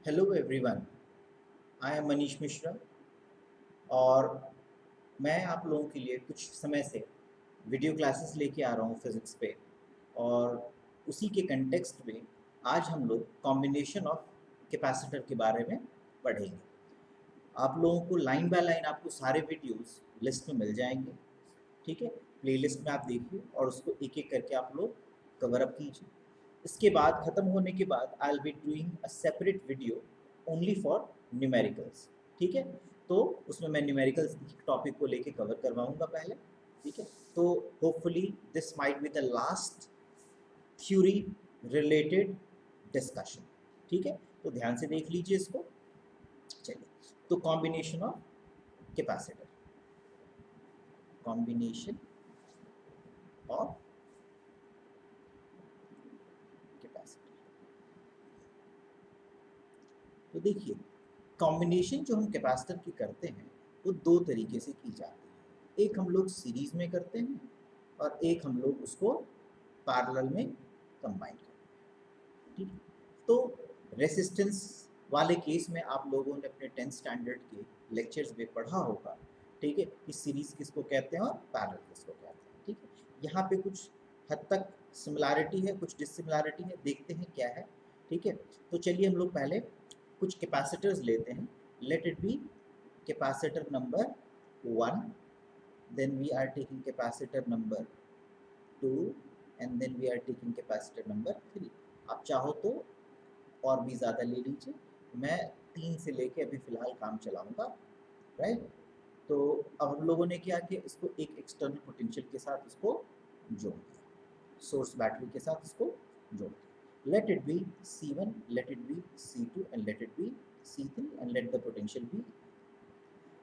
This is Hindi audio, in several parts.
Hello everyone, I am Manish Mishra और मैं आप लोगों के लिए कुछ समय से वीडियो क्लासेस लेके आ रहा हूँ फिज़िक्स पे। और उसी के कंटेक्स्ट में आज हम लोग कॉम्बिनेशन ऑफ कैपेसिटर के बारे में पढ़ेंगे। आप लोगों को लाइन बाय लाइन आपको सारे वीडियोस लिस्ट में मिल जाएंगे, ठीक है। प्लेलिस्ट में आप देखिए और उसको एक एक करके आप लोग कवर अप कीजिए। इसके बाद ख़त्म होने के बाद आई will be doing a separate video only for numericals, ठीक है। तो उसमें मैं न्यूमेरिकल्स टॉपिक को लेके कवर करवाऊंगा पहले, ठीक है। तो hopefully this might be the last theory related discussion, ठीक है। तो ध्यान से देख लीजिए इसको। चलिए, तो combination of capacitor, combination of capacitor. तो देखिए, कॉम्बिनेशन जो हम कैपेसिटर की करते हैं वो दो तरीके से की जाती है। एक हम लोग सीरीज में करते हैं और एक हम लोग उसको पैरेलल में कंबाइन करते हैं, ठीक है। तो रेसिस्टेंस वाले केस में आप लोगों ने अपने 10th स्टैंडर्ड के लेक्चर्स में पढ़ा होगा, ठीक है, कि सीरीज किसको कहते हैं और पैरेलल किसको कहते हैं, ठीक है। यहाँ पे कुछ हद तक सिमिलैरिटी है, कुछ डिसिमिलैरिटी है, देखते हैं क्या है, ठीक है। तो चलिए हम लोग पहले कुछ कैपेसिटर्स लेते हैं। Late it B capacitor number 1, then we are taking capacitor number 2 and then we are taking capacitor number 3। आप चाहो तो और भी ज़्यादा ले लीजिए, मैं 3 से लेके अभी फ़िलहाल काम चलाऊँगा, राइट। तो अब हम लोगों ने क्या किया, इसको एक एक्सटर्नल पोटेंशियल के साथ इसको जोड़ दिया, सोर्स बैटरी के साथ इसको जोड़ दिया। Let it be C1, let it be C2 and let it be C3 and let the potential be.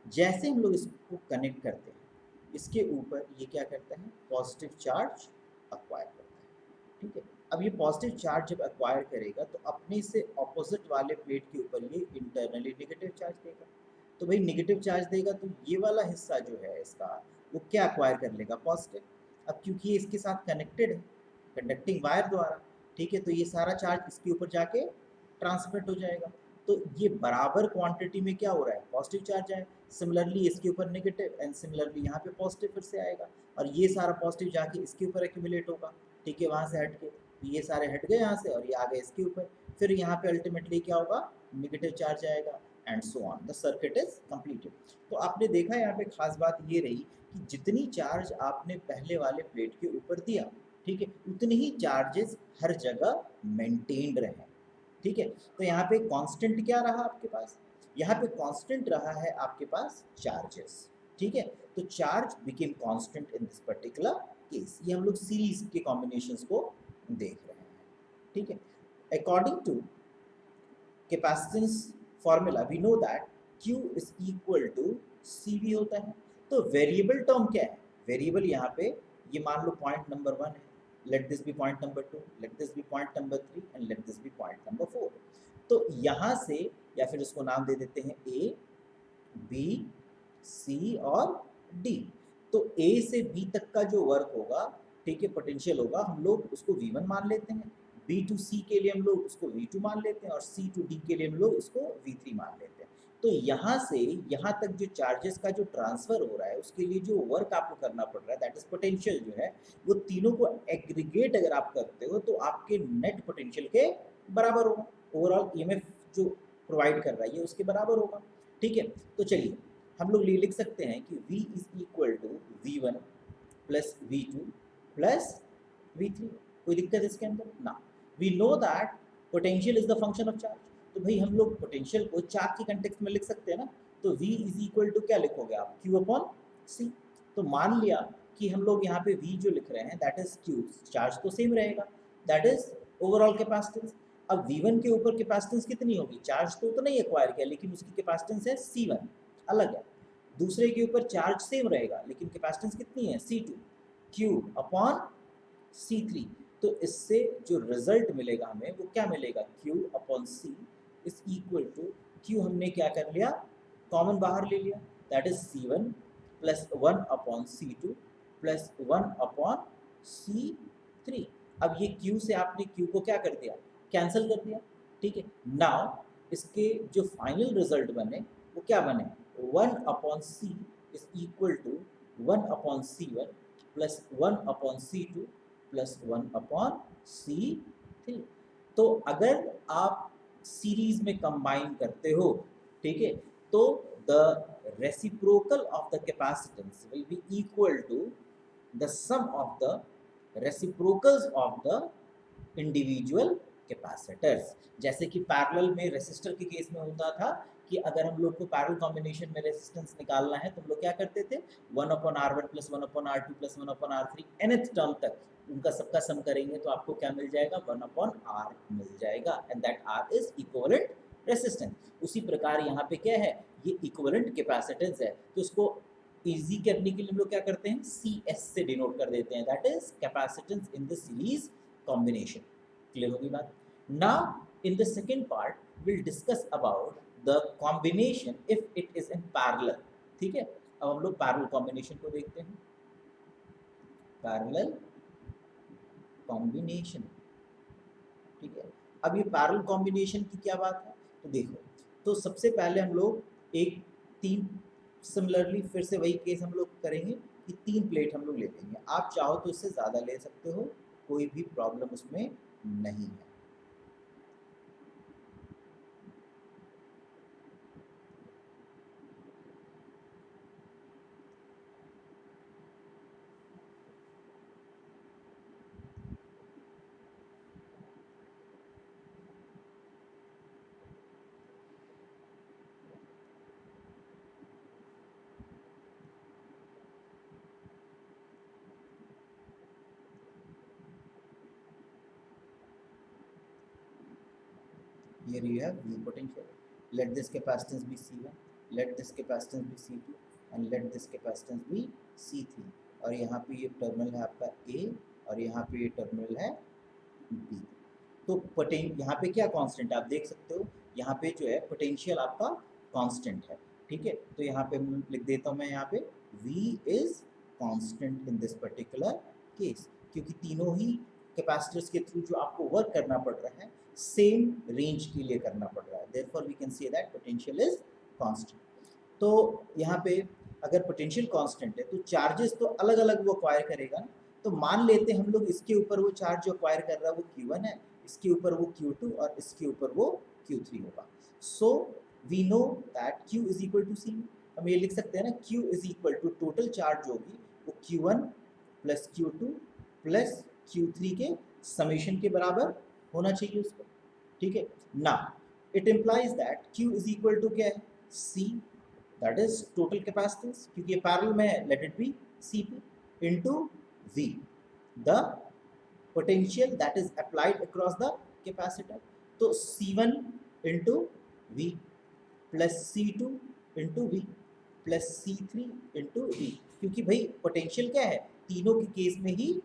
जैसे हम लोग इसको कनेक्ट करते हैं, इसके ऊपर ये क्या करता है, पॉजिटिव चार्ज अक्वायर करता है, ठीक है। अब ये पॉजिटिव चार्ज जब अक्वायर करेगा तो अपने से ऑपोजिट वाले प्लेट के ऊपर ये इंटरनली नेगेटिव चार्ज देगा। तो भाई नेगेटिव चार्ज देगा तो ये वाला हिस्सा जो है इसका, वो क्या अक्वायर कर लेगा, पॉजिटिव। अब क्योंकि ये इसके साथ कनेक्टेड है कंडक्टिंग वायर द्वारा, ठीक है, तो ये सारा चार्ज इसके ऊपर जाके ट्रांसमिट हो जाएगा। तो ये बराबर क्वांटिटी में क्या हो रहा है, पॉजिटिव चार्ज है। सिमिलरली इसके ऊपर नेगेटिव एंड सिमिलरली यहाँ पे पॉजिटिव फिर से आएगा और ये सारा पॉजिटिव जाके इसके ऊपर एक्यूमुलेट होगा, ठीक है, वहाँ से हट के। तो ये सारे हट गए यहाँ से और ये आ गए इसके ऊपर, फिर यहाँ पे अल्टीमेटली क्या होगा, नेगेटिव चार्ज आएगा and so on, the circuit is completed. तो आपने देखा यहाँ पे खास बात ये रही कि जितनी चार्ज आपने पहले वाले प्लेट के ऊपर दिया, ठीक है, उतनी ही चार्जेस हर जगह मेंटेन्ड रहे, ठीक है। तो यहाँ पे कांस्टेंट क्या रहा आपके पास, यहाँ पे कांस्टेंट रहा है आपके पास चार्जेस, ठीक है। तो charge became constant in this particular case. ये हम लोग सीरीज के कॉम्बिनेशंस को देख रहे हैं, ठीक है। According to capacitance formula we know that Q is equal to CV होता है। तो वेरिएबल टर्म क्या है, वेरिएबल यहाँ पे ये मान लो पॉइंट नंबर 1 है, let this be point number 2, let this be point number 3 and let this be point number 4। तो यहाँ से या फिर इसको नाम दे देते हैं A, B, C और D। तो A से B तक का जो वर्क होगा, ठीक है, पोटेंशियल होगा, हम लोग उसको V1 मान लेते हैं। B टू C के लिए हम लोग उसको V2 मान लेते हैं और C टू D के लिए हम लोग उसको V3 मान लेते हैं। तो यहाँ से यहाँ तक जो चार्जेस का जो ट्रांसफर हो रहा है उसके लिए जो वर्क आपको करना पड़ रहा है, दैट इज पोटेंशियल जो है, वो तीनों को एग्रीगेट अगर आप करते हो तो आपके नेट पोटेंशियल के बराबर होगा। ओवरऑल ईएमएफ जो प्रोवाइड कर रहा है ये उसके बराबर होगा, ठीक है। तो चलिए हम लोग लिख सकते हैं कि V is equal to V1 plus V2 plus V3। कोई दिक्कत इसके अंदर ना। We know that potential is the function of charge. तो भाई हम लोग पोटेंशियल को चार्ज के कंटेक्स्ट में लिख सकते हैं ना। तो V इज इक्वल टू क्या लिखोगे आप, Q अपॉन C। तो मान लिया कि हम लोग यहाँ पे V जो लिख रहे हैं दैट इज Q, चार्ज तो सेम रहेगा, दैट इज ओवरऑल कैपेसिटेंस। अब V1 के ऊपर कैपेसिटेंस कितनी होगी, चार्ज तो नहीं एक्वायर किया लेकिन उसकी कैपेसिटेंस है C1, अलग है। दूसरे के ऊपर चार्ज सेम रहेगा लेकिन कैपेसिटेंस कितनी है, C2, Q अपॉन C3। तो इससे जो रिजल्ट मिलेगा हमें वो क्या मिलेगा, Q upon C is equal to, Q हमने क्या कर लिया, कॉमन बाहर ले लिया, that is C1 plus 1 upon C2 plus 1 upon C3। अब ये Q से आपने Q को क्या कर दिया, कैंसिल कर दिया, ठीक है। नाउ इसके जो फाइनल रिजल्ट बने वो क्या बने, 1/c is equal to 1/c1 plus 1/c2 plus 1/c3। तो अगर आप सीरीज में कंबाइन करते हो, ठीक है, तो the reciprocal of the capacitance will be equal to the sum of the reciprocals of the individual capacitors. जैसे कि पैरेलल में रेसिस्टर के केस में होता था कि अगर हम लोग को पैरेलल कॉम्बिनेशन में रेजिस्टेंस निकालना है तो हम लोग क्या करते थे, 1/R1 plus 1/R2 plus 1/R3 nth term तक उनका सबका सम करेंगे तो आपको क्या मिल जाएगा, 1/R मिल जाएगा, and that R is equivalent resistance. उसी प्रकार यहाँ पे क्या है, ये इक्विवेलेंट कैपेसिटेंस है, तो उसको इजी करने के लिए हम लोग क्या करते हैं, CS से डिनोट कर देते हैं, that is capacitance in the series combination. Clear होगी बात। Now in the second part will discuss about the combination if it is in parallel. ठीक है, अब हम लोग पैरेलल कॉम्बिनेशन को देखते हैं, पैरेलल कॉम्बिनेशन। ठीक है, अब ये पैरेलल कॉम्बिनेशन की क्या बात है, तो देखो, तो सबसे पहले हम लोग एक तीन, सिमिलरली फिर से वही केस हम लोग करेंगे कि 3 प्लेट हम लोग ले लेंगे, आप चाहो तो इससे ज़्यादा ले सकते हो, कोई भी प्रॉब्लम उसमें नहीं है। Here you have V potential. Let this capacitance be C1, let this capacitance be C2, and let this capacitance be C3. और यहाँ पे ये टर्मिनल है आपका A और यहाँ पे ये टर्मिनल है B। तो यहाँ पे क्या कांस्टेंट आप देख सकते हो, यहाँ पे जो है पोटेंशियल आपका कांस्टेंट है। ठीक है, तो यहाँ पे लिख देता हूँ मैं, यहाँ पे V is constant in this particular case, क्योंकि तीनों ही कैपेसिटर्स के थ्रू जो आपको वर्क करना पड़ रहा है सेम रेंज के लिए करना पड़ रहा है, therefore we can say that potential is constant. तो यहाँ पे अगर पोटेंशियल कांस्टेंट है तो चार्जेस तो अलग अलग वो अक्वायर करेगा ना, तो मान लेते हैं हम लोग इसके ऊपर वो चार्ज जो अक्वायर कर रहा है वो Q1 है, इसके ऊपर वो Q2 और इसके ऊपर वो Q3 होगा। So we know that Q is equal to C। हम ये लिख सकते हैं ना, Q is equal to total charge होगी वो Q1 plus Q2 plus Q3 के समेशन के बराबर होना चाहिए उसको। ठीक है ना, it implies that Q is equal to क्या है, C, that is total capacitance, क्योंकि ये पैरेलल में है, let it be Cp into V, the potential that is applied across the capacitor. तो C1 into V plus C2 into V plus C3 into V, क्योंकि भाई पोटेंशियल क्या है, तीनों के केस में ही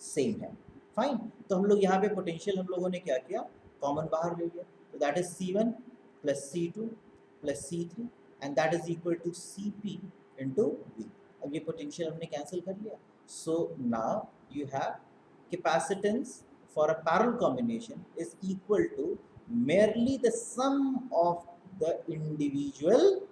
सेम है। फाइन, तो हम लोग यहाँ पे पोटेंशियल हम लोगों ने क्या किया, कॉमन बाहर ले लिया, तो that is C1 plus C2 plus C3 and that is equal to Cp into V। अब ये पोटेंशियल हमने कैंसिल कर लिया, so now you have capacitance for a parallel combination is equal to merely the sum of the individual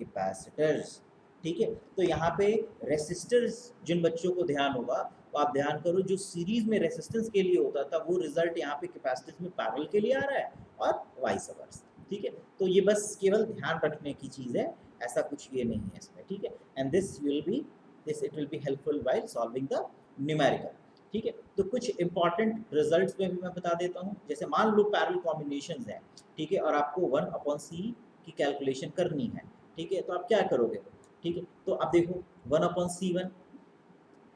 capacitors। ठीक है, तो यहाँ पे रेसिस्टर्स, जिन बच्चों को ध्यान होगा तो आप ध्यान करो, जो सीरीज में रेसिस्टेंस के लिए होता था वो रिजल्ट यहाँ पे कैपेसिटेंस में पैरेलल के लिए आ रहा है और वाइस वर्सा। ठीक है, तो ये बस केवल ध्यान रखने की चीज़ है, ऐसा कुछ ये नहीं है इसमें। ठीक है, and this it will be helpful while solving the numerical. ठीक है, तो कुछ इंपॉर्टेंट रिजल्ट्स में भी मैं बता देता हूँ, जैसे मान लो पैरेलल कॉम्बिनेशंस हैं, ठीक है, और आपको 1/c की कैलकुलेशन करनी है। ठीक है, तो आप क्या करोगे, ठीक है, तो आप देखो 1/c1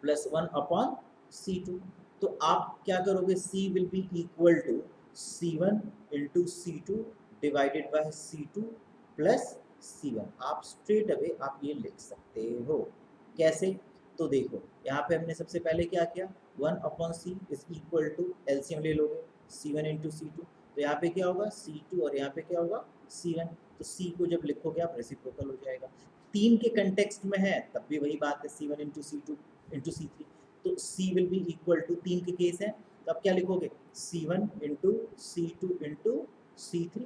प्लस 1/c2, तो आप क्या करोगे, C will be equal to C1 into C2 divided by C2 plus C1। आप स्ट्रेट अवे आप ये लिख सकते हो, कैसे, तो देखो यहाँ पे हमने सबसे पहले क्या किया, 1/c is equal to, LCM ले लोगे, C1 इंटू C2, तो यहाँ पे क्या होगा C2 और यहाँ पे क्या होगा C1, तो C को जब लिखोगे आप रेसिप्रोकल हो जाएगा। 3 के कंटेक्स्ट में है तब भी वही बात है, C1 into C2 into C3, तो C will be equal to, 3 के केस है तो अब क्या लिखोगे, C1 into C2 into C3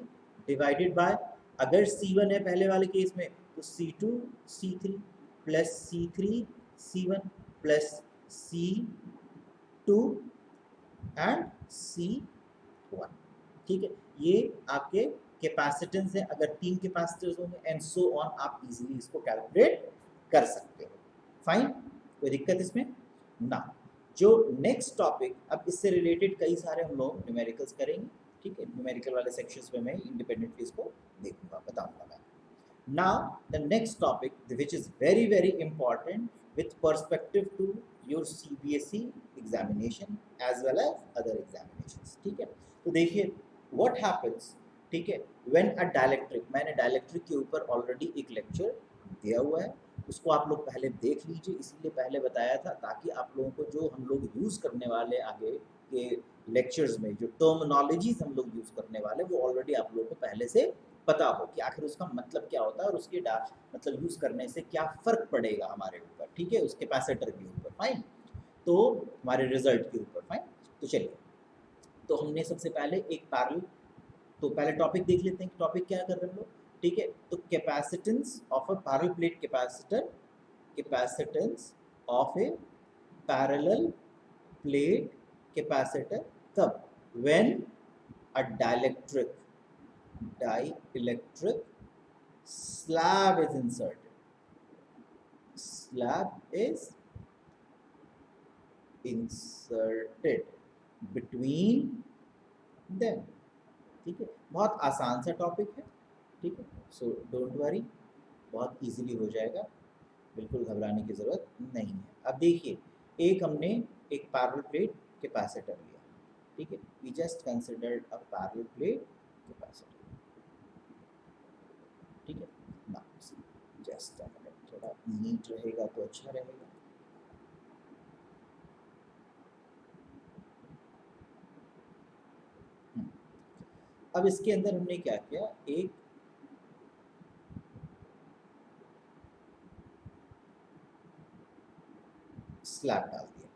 divided by, अगर C1 है पहले वाले केस में तो C2 C3 plus C3 C1 plus C2 and C1। ठीक है, ये आपके कैपेसिटेंस है। अगर 3 कैपेसिटर्स होंगे एंड सो ऑन, आप इजीली इसको कैलकुलेट कर सकते हो। फाइन, कोई दिक्कत इसमें ना। जो नेक्स्ट टॉपिक, अब इससे रिलेटेड कई सारे हम लोग न्यूमेरिकल्स करेंगे। ठीक है, न्यूमेरिकल वाले सेक्शंस में मैं इंडिपेंडेंटली इसको देखूंगा, बताऊंगा मैं। Now the next topic, which is very very important with perspective to your CBSE examination as well as other examinations। ठीक है, तो देखिए what happens, ठीक है, when a dielectric, मैंने डायलेक्ट्रिक के ऊपर ऑलरेडी एक लेक्चर दिया हुआ है, उसको आप लोग पहले देख लीजिए, इसीलिए पहले बताया था ताकि आप लोगों को जो हम लोग यूज़ करने वाले आगे के लेक्चर्स में जो टर्मिनोलॉजीज हम लोग यूज़ करने वाले वो ऑलरेडी आप लोगों को पहले से पता हो कि आखिर उसका मतलब क्या होता है और उसके मतलब यूज़ करने से क्या फ़र्क पड़ेगा हमारे ऊपर। ठीक है, उस कैपेसिटर के ऊपर। फाइन, तो हमारे रिजल्ट के ऊपर। फाइन, तो चलिए, तो हमने सबसे पहले एक पैरेलल, तो पहले टॉपिक देख लेते हैं कि टॉपिक क्या कर रहे हैं लोग। ठीक है, तो capacitance of a parallel plate capacitor, capacitance of a parallel plate capacitor कब, when a dielectric slab is inserted, slab is inserted between them। ठीक है, बहुत आसान सा टॉपिक है। ठीक है, सो डोंट वरी, बहुत इजीली हो जाएगा, बिल्कुल घबराने की ज़रूरत नहीं है। अब देखिए, एक हमने एक पैरेलल प्लेट कैपेसिटर लिया। ठीक है, we just considered a parallel plate capacitor. ठीक है ना, जस्ट थोड़ा नीट रहेगा तो अच्छा रहेगा। अब इसके अंदर हमने क्या किया, एक स्लैब डाल दिया।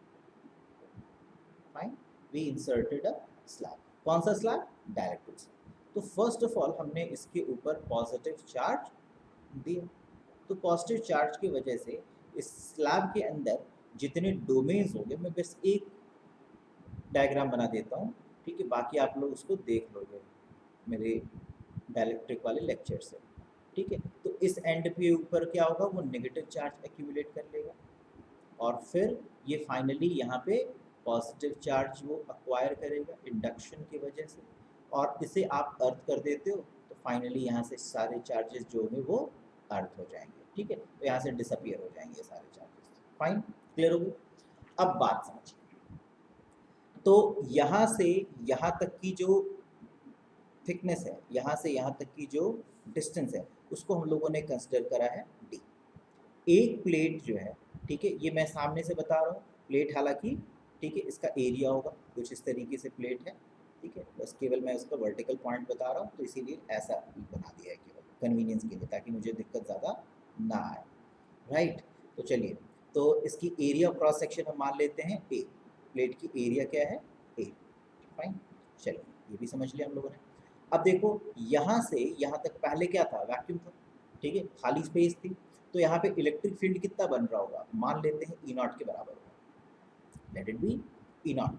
Fine, we inserted a slab. कौन सा स्लैब, डायरेक्ट्रिक स्लैब। तो फर्स्ट ऑफ ऑल हमने इसके ऊपर पॉजिटिव चार्ज दिया। तो पॉजिटिव चार्ज की वजह से इस स्लैब के अंदर जितने डोमेन्स होंगे, मैं बस एक डायग्राम बना देता हूँ। ठीक है, बाकी आप लोग उसको देख लोगे मेरे डायलेक्ट्रिक वाले लेक्चर से। ठीक है, तो इस एंड पे ऊपर क्या होगा, वो नेगेटिव चार्ज एक्यूमुलेट कर लेगा और फिर ये फाइनली यहाँ पे पॉजिटिव चार्ज वो अक्वायर करेगा इंडक्शन की वजह से, और इसे आप अर्थ कर देते हो तो फाइनली यहाँ से सारे चार्जेस जो हैं वो अर्थ हो जाएंगे। ठीक है, तो यहाँ से डिसअपियर हो जाएंगे सारे चार्जेस। फाइन, क्लियर हो गई। अब बात समझिए, तो यहाँ से यहाँ तक की जो थिकनेस है, यहाँ से यहाँ तक की जो डिस्टेंस है, उसको हम लोगों ने कंसिडर करा है डी। एक प्लेट जो है, ठीक है, ये मैं सामने से बता रहा हूँ प्लेट, हालांकि ठीक है इसका एरिया होगा कुछ इस तरीके से प्लेट है। ठीक है, बस केवल मैं उसका वर्टिकल पॉइंट बता रहा हूँ, तो इसीलिए ऐसा बना दिया है केवल कन्वीनियंस के लिए, ताकि मुझे दिक्कत ज़्यादा ना आए। राइट, तो चलिए, तो इसकी एरिया क्रॉस सेक्शन हम मान लेते हैं ए। प्लेट की एरिया क्या है, ए। फाइन, चलिए ये भी समझ लिया हम लोगों ने। अब देखो, यहाँ से यहाँ तक पहले क्या था, वैक्यूम था। ठीक है, खाली स्पेस थी, तो यहाँ पे इलेक्ट्रिक फील्ड कितना बन रहा होगा, मान लेते हैं ई नॉट के बराबर होगा, let it be E naught.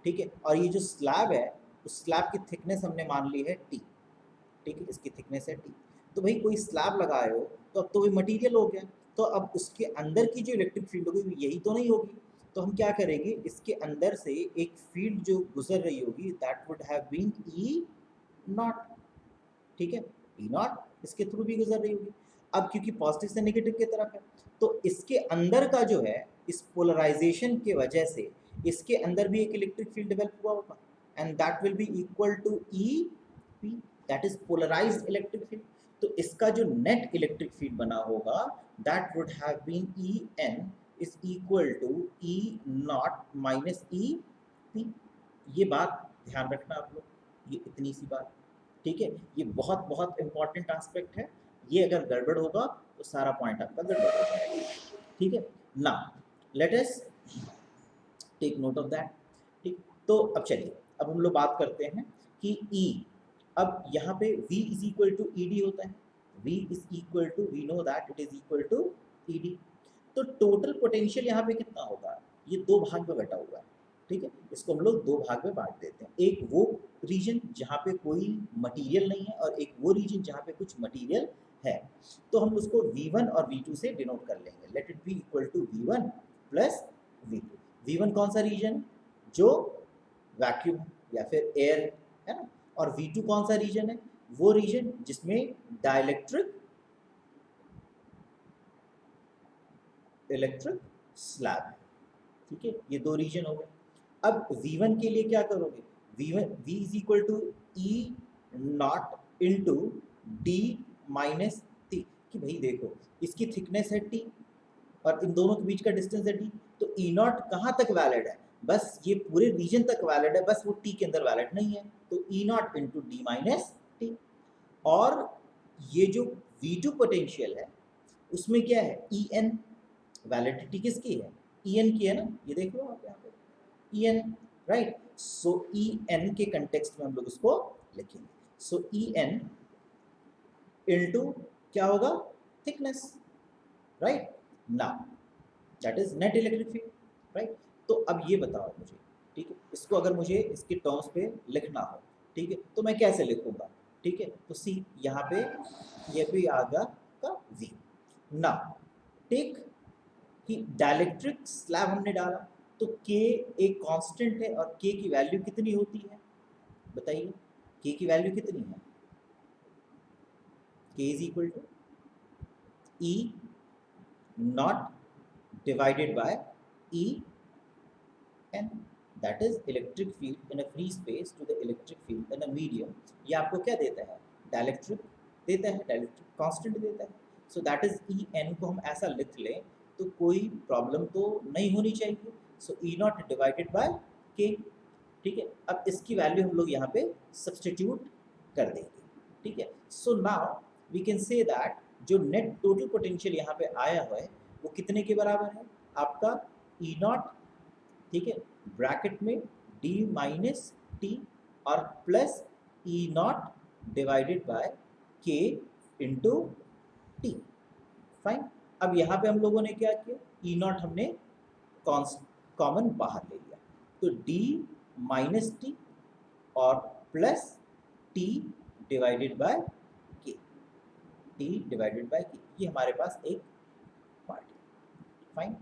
ठीक है, और ये जो स्लैब है, उस स्लैब की थिकनेस हमने मान ली है टी। ठीक है, इसकी थिकनेस है टी। तो भाई कोई स्लैब लगाए हो तो अब तो वही मटीरियल हो गया, तो अब उसके अंदर की जो इलेक्ट्रिक फील्ड होगी यही तो नहीं होगी। तो हम क्या करेंगे, इसके अंदर से एक फील्ड जो गुजर रही होगी, that would have been E naught. ठीक है, ई नॉट इसके थ्रू भी गुजर रही होगी। अब क्योंकि पॉजिटिव से नेगेटिव की तरफ है, तो इसके अंदर का जो है, इस पोलराइजेशन की वजह से इसके अंदर भी एक इलेक्ट्रिक फील्ड डेवलप हुआ होगा, and that will be equal to E P, that is polarized electric field. तो इसका जो नेट इलेक्ट्रिक फील्ड बना होगा, that would have been E N is equal to E naught minus E P. ये बात ध्यान रखना आप लोग, ये इतनी सी बात। ठीक है, ये बहुत बहुत इंपॉर्टेंट एस्पेक्ट है, ये अगर गड़बड़ होगा तो सारा पॉइंट आपका गड़बड़ हो जाएगा। ठीक है ना, let us take note of that. ठीक, तो अब चलिए, अब हम लोग बात करते हैं कि ई अब यहाँ पे V is equal to ED होता है, V is equal to, we know that it is equal to ED। तो टोटल पोटेंशियल यहाँ पे कितना होगा, ये दो भाग में बटा हुआ है, ठीक है, इसको हम लोग दो भाग में बांट देते हैं, एक वो रीजन जहाँ पे कोई मटेरियल नहीं है और एक वो रीजन जहाँ पे कुछ मटेरियल है। तो हम उसको V1 और V2 से डिनोट कर लेंगे, let it be equal to V1 plus V2। V1 कौन सा रीजन, जो वैक्यूम है या फिर एयर है ना, और V2 कौन सा रीजन है, वो रीजन जिसमें डाइलेक्ट्रिक इलेक्ट्रिक स्लैब है, ठीक है, ये दो रीजन हो गए। अब V1 के लिए क्या करोगे, V is equal to E naught into D minus T, कि भाई देखो इसकी थिकनेस है T और इन दोनों के बीच का डिस्टेंस है D, तो E नॉट कहाँ तक वैलिड है, बस ये पूरे रीजन तक वैलिड है, बस वो T के अंदर वैलिड नहीं है, तो E naught into D minus T. और ये जो V2 पोटेंशियल है उसमें क्या है, En, वैलिडिटी किसकी है, En की है ना, ये देख लो आप यहाँ पे En, राइट। सो En के कंटेक्स्ट में हम लोग उसको लिखेंगे, सो En इनटू क्या होगा, thickness, right, now that is net electric field, right. तो अब ये बताओ मुझे, ठीक है, इसको अगर मुझे इसके टर्म्स पे लिखना हो, ठीक है, तो मैं कैसे लिखूंगा, ठीक है, तो सी यहाँ पे ये भी आगा का V। नाउ टेक कि डाइलेक्ट्रिक स्लैब हमने डाला, तो K एक कांस्टेंट है और K की वैल्यू कितनी होती है, बताइए K की वैल्यू कितनी है, K is equal to E naught divided by E n, that is electric field in a free space to the electric field in a medium। ये आपको क्या देता है, डाइलेक्ट्रिक देता है, डाइलेक्ट्रिक कांस्टेंट देता है, so that is E N को हम ऐसा लिख लें तो कोई प्रॉब्लम तो नहीं होनी चाहिए, सो ई नॉट डिवाइडेड बाय के, ठीक है। अब इसकी वैल्यू हम लोग यहाँ पे सब्सटीट्यूट कर देंगे, ठीक है। So now we can say that जो नेट टोटल पोटेंशियल यहाँ पे आया हुआ है वो कितने के बराबर है, आपका ई नॉट, ठीक है, ब्रैकेट में डी माइनस टी और plus E not divided by के इंटू टी, फाइन। अब यहाँ पे हम लोगों ने क्या किया, ई नॉट हमने कॉमन बाहर ले लिया, तो डी माइनस टी और प्लस टी डिवाइडेड बाय के, टी डिवाइडेड बाय के, ये हमारे पास एक पार्ट है, फाइन।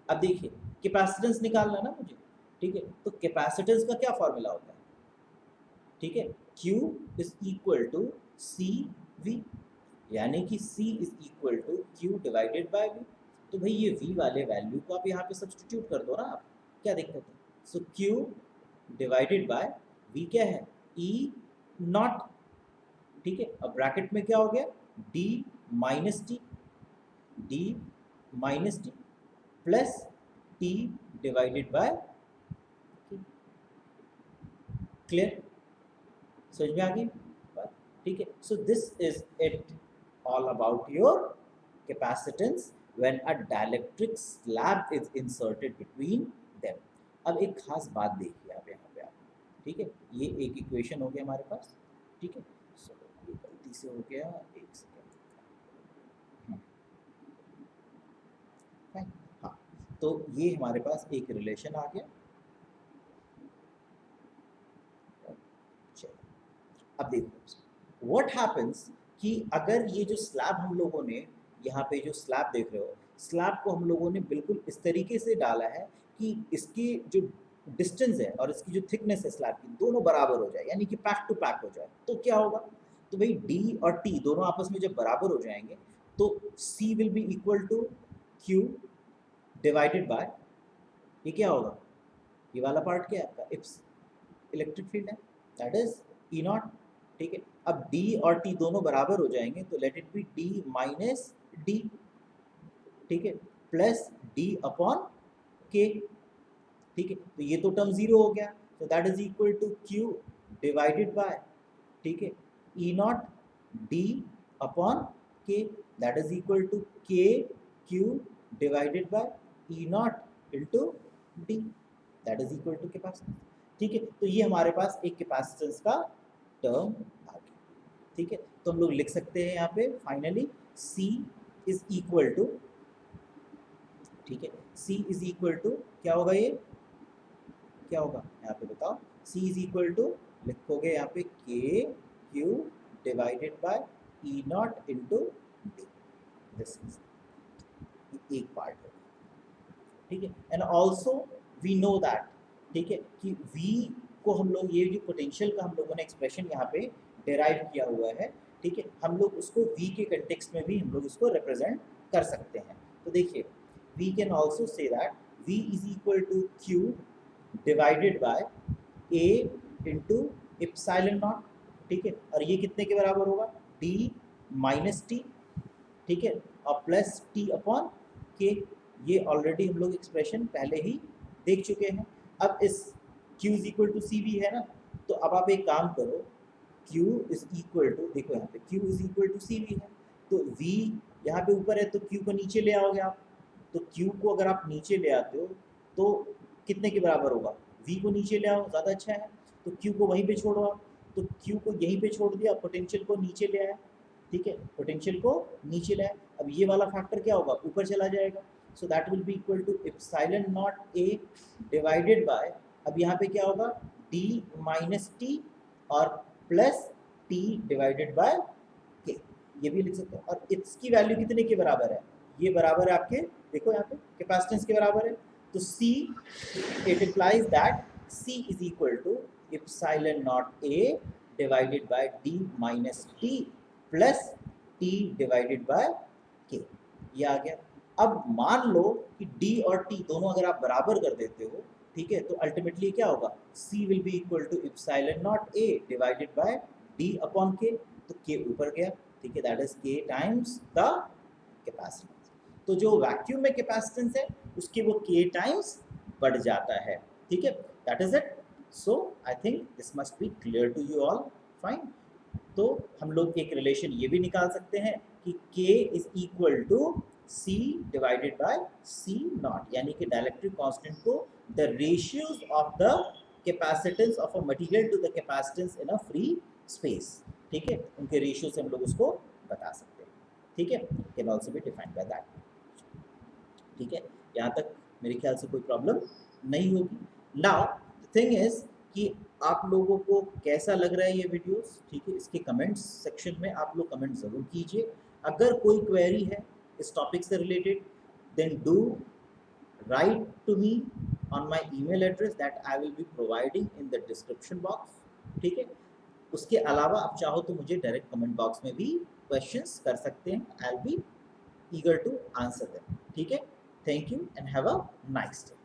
अब देखिए कैपेसिटेंस निकालना ना मुझे, ठीक है, तो कैपेसिटेंस का क्या फॉर्मूला होता है, ठीक है, Q is equal to C V, यानी कि C is equal to Q divided by V। तो भाई ये V वाले वैल्यू को आप यहाँ पे सब्सटीट्यूट कर दो ना, आप क्या दिक्कत है, सो Q डिवाइडेड बाय V क्या है, E नॉट, ठीक है, अब ब्रैकेट में क्या हो गया, D minus T, D minus T plus T divided by, clear, समझ में आ गई बात, ठीक है। So this is it all about your capacitance when a dielectric slab is inserted between them. अब एक खास बात देखिए आप यहाँ पे, आप ठीक है, ये एक इक्वेशन हो गया हमारे पास, ठीक है, सो ये गलती से हो गया, एक सेकेंड, हाँ, तो ये हमारे पास एक रिलेशन आ गया। अब देखो व्हाट हैपेंस कि अगर ये जो स्लैब हम लोगों ने यहाँ पे जो स्लैब देख रहे हो, स्लैब को हम लोगों ने बिल्कुल इस तरीके से डाला है कि इसकी जो डिस्टेंस है और इसकी जो थिकनेस है स्लैब की दोनों बराबर हो जाए, यानी कि पैक टू पैक हो जाए, तो क्या होगा, तो भाई डी और टी दोनों आपस में जब बराबर हो जाएंगे तो C will be equal to Q divided by, ये क्या होगा, ये वाला पार्ट क्या है आपका, इलेक्ट्रिक फील्ड है, दैट इज ई नॉट, ठीक है। अब D और T दोनों बराबर हो जाएंगे तो late it B D minus D, ठीक है, प्लस D अपॉन K, ठीक है, तो ये तो टर्म जीरो हो गया, तो that is equal to Q divided by, ठीक है, E naught D upon K, that is equal to K Q divided by E naught into D, that is equal to capacitance, ठीक है। तो ये हमारे पास एक कैपेसिटेंस का टर्म आ ठीक है, तो हम लोग लिख सकते हैं यहाँ पे finally C is equal to, ठीक है, C इज इक्वल टू क्या होगा, ये क्या होगा यहाँ पे बताओ, C इज इक्वल टू लिखोगे यहाँ पे K Q divided by E naught into D, this is एक पार्ट है, ठीक है। And also we know that, ठीक है, कि V को हम लोग, ये जो पोटेंशियल का हम लोगों ने एक्सप्रेशन यहाँ पे डेराइव किया हुआ है, ठीक है, हम लोग उसको V के कंटेक्स्ट में भी हम लोग इसको रिप्रेजेंट कर सकते हैं। तो देखिए we can also say that V is equal to Q divided by A into epsilon naught, ठीक है, और ये कितने के बराबर होगा, D माइनस टी, ठीक है, और प्लस टी अपॉन के, ये ऑलरेडी हम लोग एक्सप्रेशन पहले ही देख चुके हैं। अब इस Q इज इक्वल टू सी भी है ना, तो अब आप एक काम करो, Q इज इक्वल टू, देखो यहाँ पे Q इज इक्वल टू सी भी है, तो V यहाँ पे ऊपर है तो Q को नीचे ले आओगे आप, तो Q को अगर आप नीचे ले आते हो तो कितने के बराबर होगा, V को नीचे ले आओ, ज़्यादा अच्छा है, तो Q को वहीं पे छोड़ो आप, तो Q को यहीं पे छोड़ दिया, पोटेंशियल को नीचे ले आया, ठीक है, पोटेंशियल को नीचे लाए, अब ये वाला फैक्टर क्या होगा, ऊपर चला जाएगा, so that will be equal to epsilon naught A divided by, अब यहाँ पे क्या होगा, डी माइनस टी और plus T divided by K, ये भी लिख सकते हो, और इसकी वैल्यू कितने के बराबर है, ये बराबर है आपके, देखो यहाँ पे कैपेसिटेंस के बराबर है, तो C it implies that C is equal to epsilon naught A divided by D minus T plus T divided by K, ये आ गया। अब मान लो कि D और T दोनों अगर आप बराबर कर देते हो, ठीक है, तो अल्टीमेटली क्या होगा, C will be equal to epsilon naught A divided by D upon K, तो K ऊपर गया, ठीक है, that is K times the capacitance, तो जो वैक्यूम में कैपेसिटेंस है उसकी वो K टाइम्स बढ़ जाता है, ठीक है, that is it. So I think this must be clear to you all, fine. तो हम लोग एक रिलेशन ये भी निकाल सकते हैं कि K is equal to C divided by C naught, यानी कि डाइलेक्ट्रिक कांस्टेंट को the ratios of the capacitance of a material to the capacitance in a free space, ठीक है, उनके रेशियो से हम लोग उसको बता सकते हैं, ठीक है, can also be defined by that, ठीक है, यहाँ तक मेरे ख्याल से कोई प्रॉब्लम नहीं होगी। नाउ द थिंग इज कि आप लोगों को कैसा लग रहा है ये वीडियोस, ठीक है, इसके कमेंट्स सेक्शन में आप लोग कमेंट ज़रूर कीजिए, अगर कोई क्वेरी है इस टॉपिक से related then do write to me on my email address that I will be providing in the description box, ठीक है, उसके अलावा आप चाहो तो मुझे डायरेक्ट कमेंट बॉक्स में भी क्वेश्चंस कर सकते हैं, I will be eager to answer them, ठीक है, thank you and have a nice day.